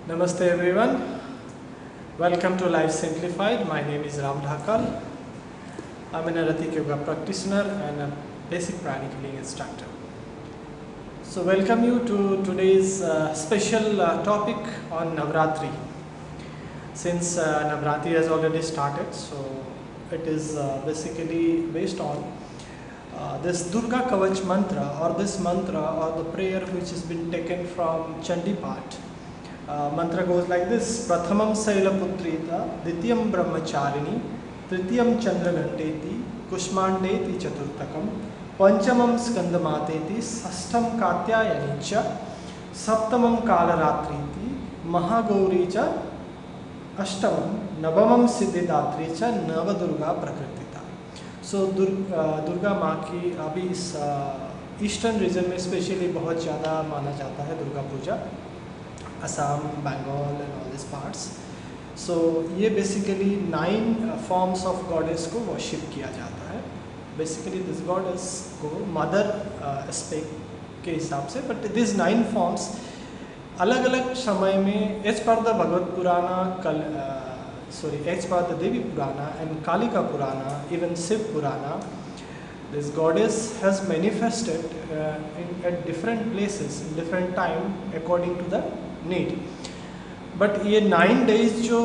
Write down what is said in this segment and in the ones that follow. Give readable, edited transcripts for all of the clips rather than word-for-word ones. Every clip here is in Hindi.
Namaste everyone. Welcome to Life Simplified. My name is Ram Dhakal. I'm an Aratic Yoga practitioner and a basic pranic healing instructor. So welcome you to today's special topic on Navratri. Since Navratri has already started, so it is basically based on this Durga Kavach mantra or this mantra or the prayer which has been taken from Chandi Path. Mantra goes like this: Prathamam Sailaputrita, Ditiyam Brahmacharini, Tritiyam Chandraghanteti, Kushmandeti Chaturtakam, Panchamam Skandamateti, Sashtam Katyayanicha, Saptamam Kalaratriti, Mahagauricha, Ashtamam, Navamam Siddhidatricha, Navadurga Prakritita. So Durga माँ की अभी इस ईस्टर्न रीजन में स्पेशली बहुत ज़्यादा माना जाता है Durga Puja, Assam, Bengal and all this parts. So ये बेसिकली 9 फॉर्म्स ऑफ गॉडेस को वर्शिप किया जाता है. बेसिकली दिस गॉडेस को मदर एस्पेक्ट के हिसाब से, बट दिस 9 फॉर्म्स अलग अलग समय में एज पर द भगवत पुराना as per the Devi Purana and Kalika Purana, even Shiv Purana, this goddess has manifested at different places in different time according to the need. But ये 9 days जो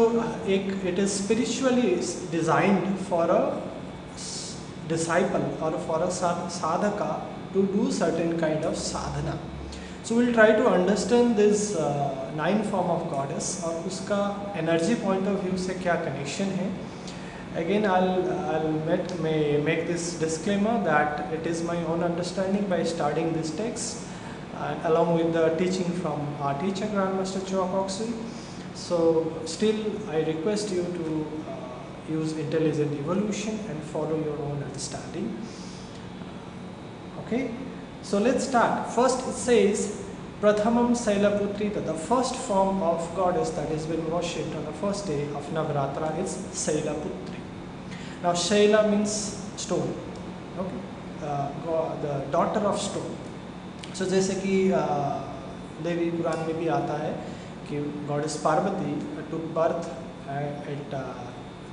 एक it is spiritually designed for a disciple or for a sadhaka to do certain kind of sadhana. So we'll try to understand this 9 form of goddess और उसका energy point of view से क्या connection है. Again I'll make this disclaimer that it is my own understanding by studying this text and along with the teaching from our teacher Grandmaster Choa Kok-sui. So still I request you to use intelligent evolution and follow your own understanding. Okay. So let's start. First it says Prathamam Sailaputrita, the first form of goddess that has been worshipped on the first day of Navratra is Sailaputri. Now Shaila means stone, okay? The daughter of stone. So जैसे कि देवी पुराण में भी आता है कि goddess Parvati took birth at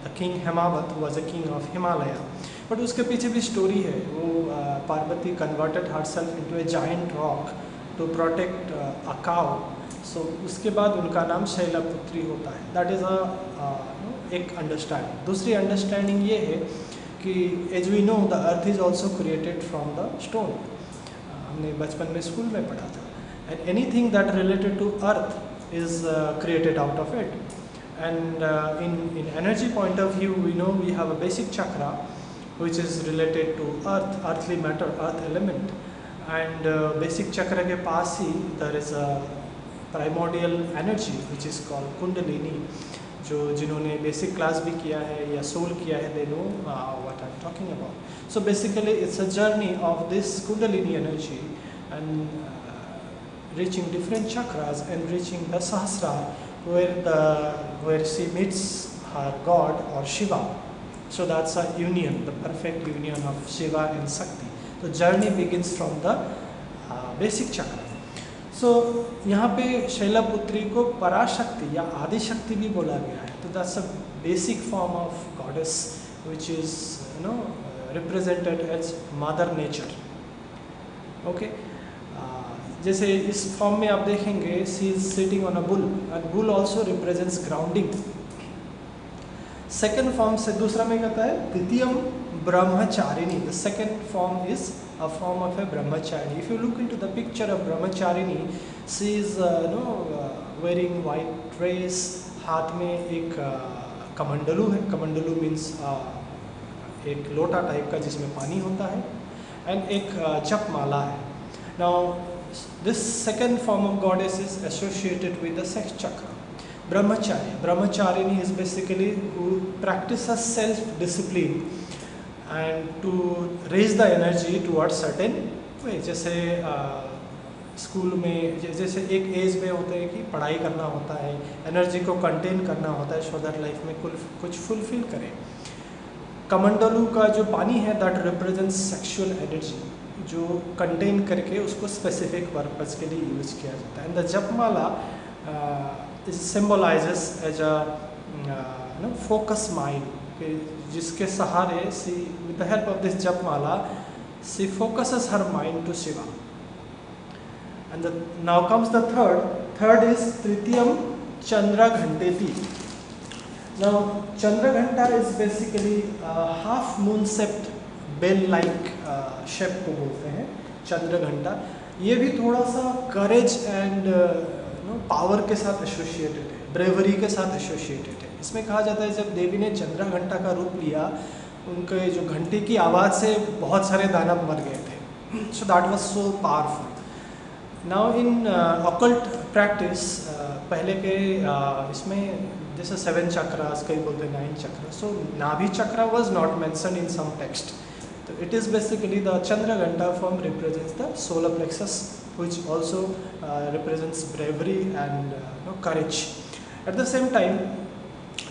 the king Hemavat, who was a king of Himalaya. But उसके पीछे भी स्टोरी है. वो Parvati converted herself into a giant rock to protect a cow. So उसके बाद उनका नाम शैलपुत्री होता है. दैट इज़ एक अंडरस्टैंडिंग. दूसरी अंडरस्टैंडिंग ये है कि as we know the earth is also created from the stone. हमने बचपन में स्कूल में पढ़ा था. And anything that related to earth is created out of it. And in energy point of view, we know we have a basic chakra which is related to earth, earthly matter, earth element, and basic chakra के पास ही there is a primordial energy which is called kundalini. जो जिन्होंने basic class भी किया है या soul किया है, they know what I'm talking about. So basically it's a journey of this kundalini energy and reaching different chakras and reaching the sahasrara where she meets her god or Shiva. So that's a union, the perfect union of Shiva and Shakti. So journey begins from the basic chakra. So यहाँ पे शैलपुत्री को पराशक्ति या आदि शक्ति भी बोला गया है. तो that's a basic form of goddess which is represented as mother nature. Okay. जैसे इस फॉर्म में आप देखेंगे she is sitting on a bull and bull also represents grounding. Second form से दूसरा में कहता है द्वितीयम Brahmacharini. The second form is a form of a Brahmacharini. If you look into the picture of Brahmacharini, she is wearing white dress. हाथ में एक कमंडलू है. कमंडलू मीन्स एक लोटा टाइप का जिसमें पानी होता है, एंड एक जप माला है. Now this second form of goddess is associated with the sex चक्र. Brahmachari is basically who practices self-discipline and to raise the energy towards certain way. जैसे स्कूल में जैसे एक एज में होता है कि पढ़ाई करना होता है, एनर्जी को कंटेन करना होता है सो दैट लाइफ में कुछ फुलफिल करें. कमंडलू का जो पानी है दैट रिप्रेजेंट्स सेक्सुअल एनर्जी, जो कंटेन करके उसको स्पेसिफिक पर्पज़ के लिए यूज़ किया जाता है. And the japamala symbolizes as a focus mind, जिसके सहारे she with the help of this japmala she focuses her mind to Shiva. And now comes the third is Tritiyam Chandra Ghanteti. Now Chandra Ghanta is basically half moon shaped bell like shape को बोलते हैं चंद्र घंटा. ये भी थोड़ा सा करेज एंड पावर के साथ एसोसिएटेड है, ब्रेवरी के साथ एसोसिएटेड है. इसमें कहा जाता है जब देवी ने चंद्र घंटा का रूप लिया, उनके जो घंटे की आवाज़ से बहुत सारे दानव मर गए थे. So that was so powerful. Now in occult practice पहले के इसमें जैसे 7 चक्रास, कई बोलते हैं 9 चक्र. So nabhi chakra was not mention in some text. So it is basically the Chandra Ghanta form represents the solar plexus, which also represents bravery and courage. At the same time,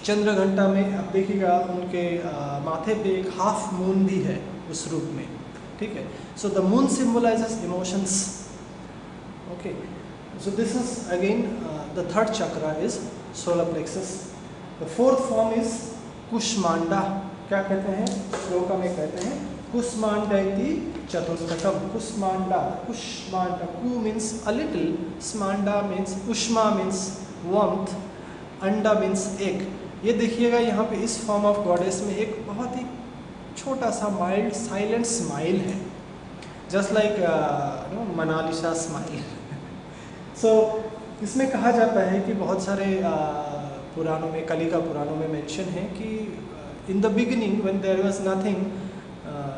Chandra Ghanta में आप देखिएगा उनके माथे पे एक हाफ मून भी है उस रूप में, ठीक है. So the moon symbolizes emotions. Okay, so this is again the third chakra is solar plexus. The fourth form is Kushmanda. क्या कहते हैं श्लोका में कहते हैं कुष्मांडयति चतुर्थकम. कुष्मांडा, कुष्मांडा, कु means a little, स्मांडा means उष्मा means warmth, अंडा means egg. ये देखिएगा यहाँ पे इस फॉर्म ऑफ गॉडेस में एक बहुत ही छोटा सा माइल्ड साइलेंट स्माइल है, जस्ट लाइक मनालिसा स्माइल. सो इसमें कहा जाता है कि बहुत सारे पुराणों में, कली का पुराणों में मेंशन है कि in the beginning when there was nothing,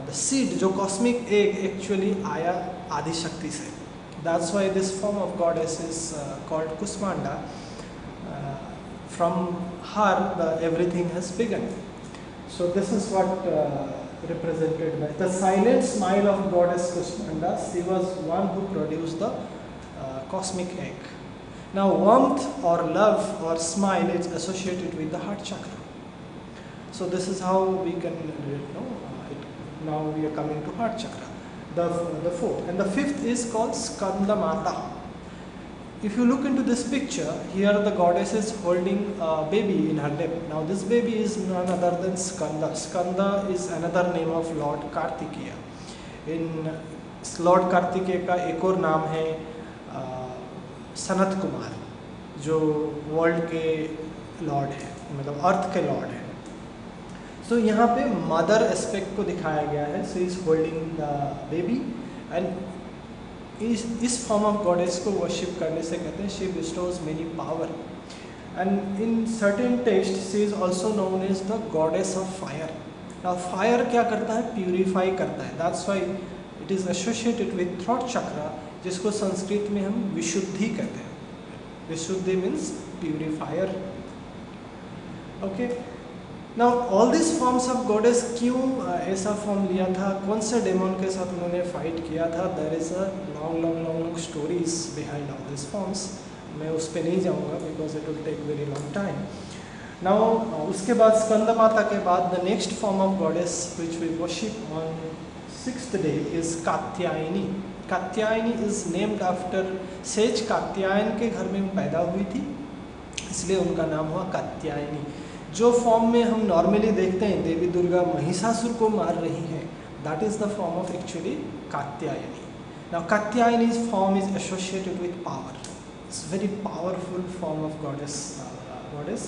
the seed जो कॉस्मिक एग एक्चुअली आया आदि शक्ति से. That's why this form of goddess is called Kushmanda. From her the everything has begun. So this is what represented by the silent smile of goddess Kushmanda. She was one who produced the cosmic egg. Now warmth or love or smile is associated with the heart chakra. So this is how we can now we are coming to heart chakra, the fourth. And the fifth is called Skanda Mata. If you look into this picture, here the goddess is holding a baby in her lap. Now this baby is none other than Skanda. Skanda is another name of Lord Kartikeya. In Lord Kartikeya का एक और नाम है सनत कुमार, जो वर्ल्ड के लॉर्ड है, मतलब अर्थ के लॉर्ड है. सो यहाँ पे मदर एस्पेक्ट को दिखाया गया है. So is holding the baby and इस फॉर्म ऑफ गॉडेस को वर्शिप करने से कहते हैं she bestows many power. And in certain text she is also known as the goddess of fire. Now fire क्या करता है? प्यूरिफाई करता है. That's why it is associated with throat chakra, जिसको संस्कृत में हम विशुद्धि कहते हैं. Vishuddhi means purifier. Okay, now all this forms of goddess क्यों ऐसा फॉर्म लिया था, कौन से डेमन के साथ उन्होंने फाइट किया था? There is a long stories behind all this forms. मैं उस पर नहीं जाऊँगा because it will take very long time. Now उसके बाद स्कंद माता के बाद the next form of goddess which we worship on 6th day is Katyayani. Katyayani is named after sage Katyayan के घर में पैदा हुई थी, इसलिए उनका नाम हुआ कात्यायनी. जो फॉर्म में हम नॉर्मली देखते हैं देवी दुर्गा महिषासुर को मार रही हैं, that is the form of actually Katyayani. Now Katyayani form is associated with power. It's very powerful form of goddess.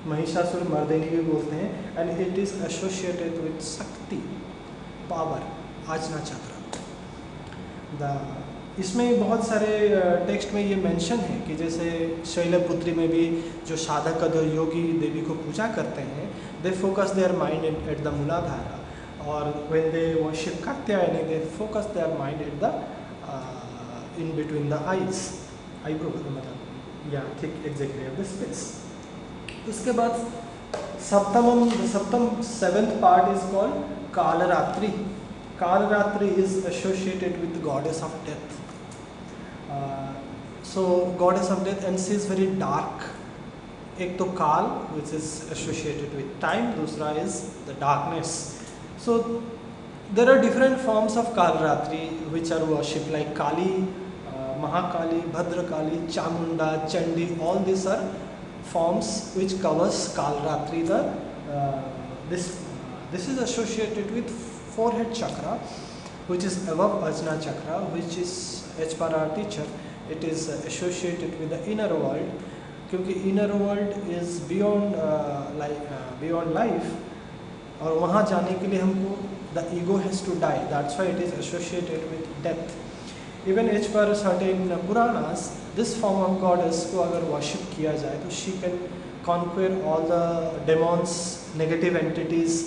Mahishasura Mardini भी बोलते हैं. And it is associated with shakti, power, Ajna chakra. इसमें बहुत सारे टेक्स्ट में ये मेंशन है कि जैसे शैलपुत्री में भी जो साधक जो योगी देवी को पूजा करते हैं, they focus their mind at the Muladhara, और when they worship Katyayani they focus their mind at the in between the eyes, eyebrow मतलब या thick exactly of the space. उसके बाद सप्तम 7th part is called Kalaratri. Kalaratri is associated with the goddess of death. So goddess of death, and she is very dark. एक तो काल which is associated with time, दूसरा is the darkness. So there are different forms of Kalratri which are worshipped, like Kali Mahakali, Bhadrakali, Chamunda, Chandi, all these are forms which covers Kalratri. This is associated with forehead chakra, which is above Ajna chakra, which is as per our teacher, it is associated with the inner world, क्योंकि inner world is beyond beyond life, और वहाँ जाने के लिए हमको the ego has to die. That's why it is associated with death. Even as per certain Puranas, this form of goddess को अगर worship किया जाए तो she can conquer all the demons, negative entities,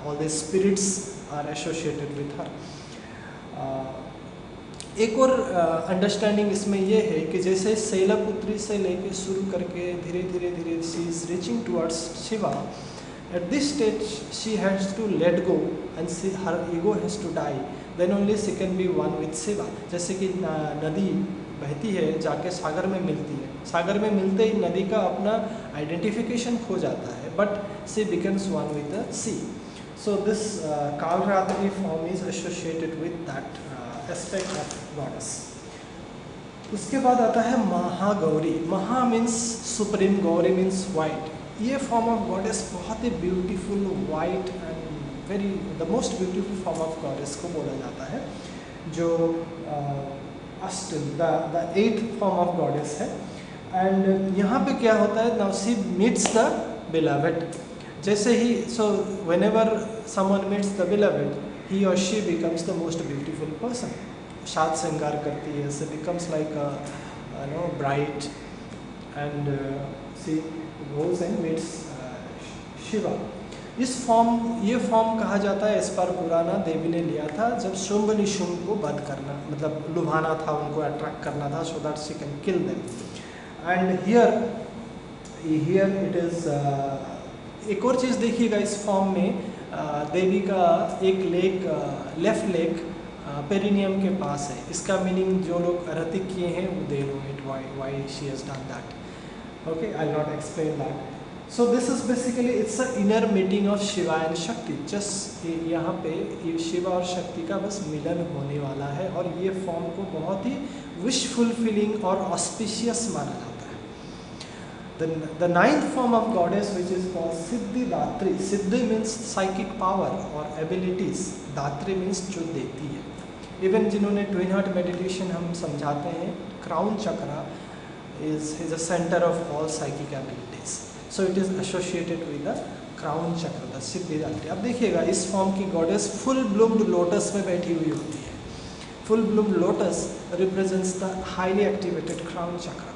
all the spirits are associated with her. एक और अंडरस्टैंडिंग इसमें ये है कि जैसे शैलपुत्री से लेके शुरू करके धीरे धीरे she is reaching towards Shiva. At this stage she has to let go and her ego has to die, then only she can be one with Shiva. जैसे कि नदी बहती है जाके सागर में मिलती है, सागर में मिलते ही नदी का अपना आइडेंटिफिकेशन खो जाता है, but she becomes one with the sea. So this Kalaratri form is associated with that aspect of goddess. उसके बाद आता है Mahagauri. Maha means supreme, Gauri means white. ये फॉर्म ऑफ गॉडेस बहुत ही beautiful white and very the most beautiful form of goddess को बोला जाता है, जो अष्ट the 8th form of goddess है. एंड यहाँ पे क्या होता है, now she meets the beloved. जैसे ही so whenever someone meets the beloved, he or she becomes the most beautiful person. शाद श्रृंगार करती है, she becomes like a bright, and she goes and meets Shiva. ये फॉर्म कहा जाता है, इस पर पुराना देवी ने लिया था जब शुंभ निशुंभ को वध करना, मतलब लुभाना था, उनको अट्रैक्ट करना था, so that she can kill them. And here it is. एक और चीज़ देखिएगा इस फॉर्म में, देवी का एक लेग, लेफ्ट लेग पेरिनियम के पास है. इसका मीनिंग जो लोग रतिक किए हैं वो they know it why she has done that. Okay, I will not explain that. So this is basically it's a inner meeting of Shiva and शक्ति. जस्ट यहाँ पे शिवा और शक्ति का बस मिलन होने वाला है, और ये फॉर्म को बहुत ही विश फुलफिलिंग और ऑस्पिशियस माना जाता है. The 9th form of goddess, which is called Siddhidatri. Siddhi means psychic power or abilities. Datri means जो देती है. Even जिन्होंने twin heart meditation हम समझाते हैं, crown chakra is a center of all psychic abilities. So it is associated with the crown chakra, the Siddhidatri. अब देखिएगा इस फॉर्म की गॉडेस फुल ब्लूम्ड लोटस में बैठी हुई होती है. Full bloomed lotus represents the highly activated crown chakra,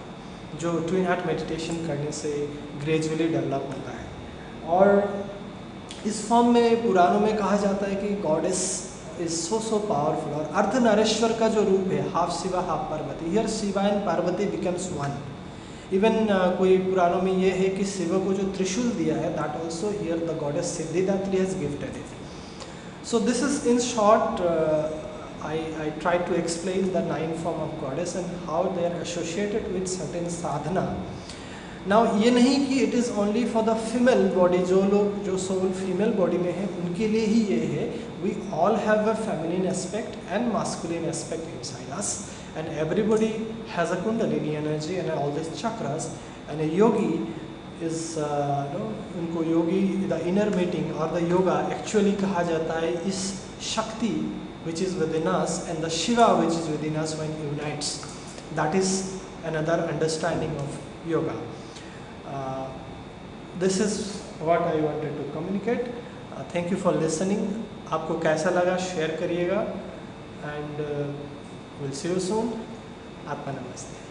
जो ट्विन हार्ट मेडिटेशन करने से ग्रेजुअली डेवलप होता है. और इस फॉर्म में पुराणों में कहा जाता है कि गॉडेस इज सो पावरफुल. और अर्धनारेश्वर का जो रूप है, half Shiva half Parvati, here Shiva and Parvati becomes one. Even कोई पुराणों में ये है कि शिव को जो त्रिशूल दिया है, that also here the goddess Siddhidatri has gifted it. So this is in short I tried to explain the 9 form of goddess and how they are associated with certain sadhana. Now ये नहीं कि it is only for the female body, जो soul female body में है उनके लिए ही ये है. We all have a feminine aspect and masculine aspect inside us, and everybody has a kundalini energy and all these chakras. And a yogi is उनको योगी, the inner meeting or the yoga actually कहा जाता है इस शक्ति which is within us and the Shiva which is within us when unites. That is another understanding of yoga. This is what I wanted to communicate. Thank you for listening. आपको कैसा लगा शेयर करिएगा, and we'll see you soon. आत्मा नमस्ते.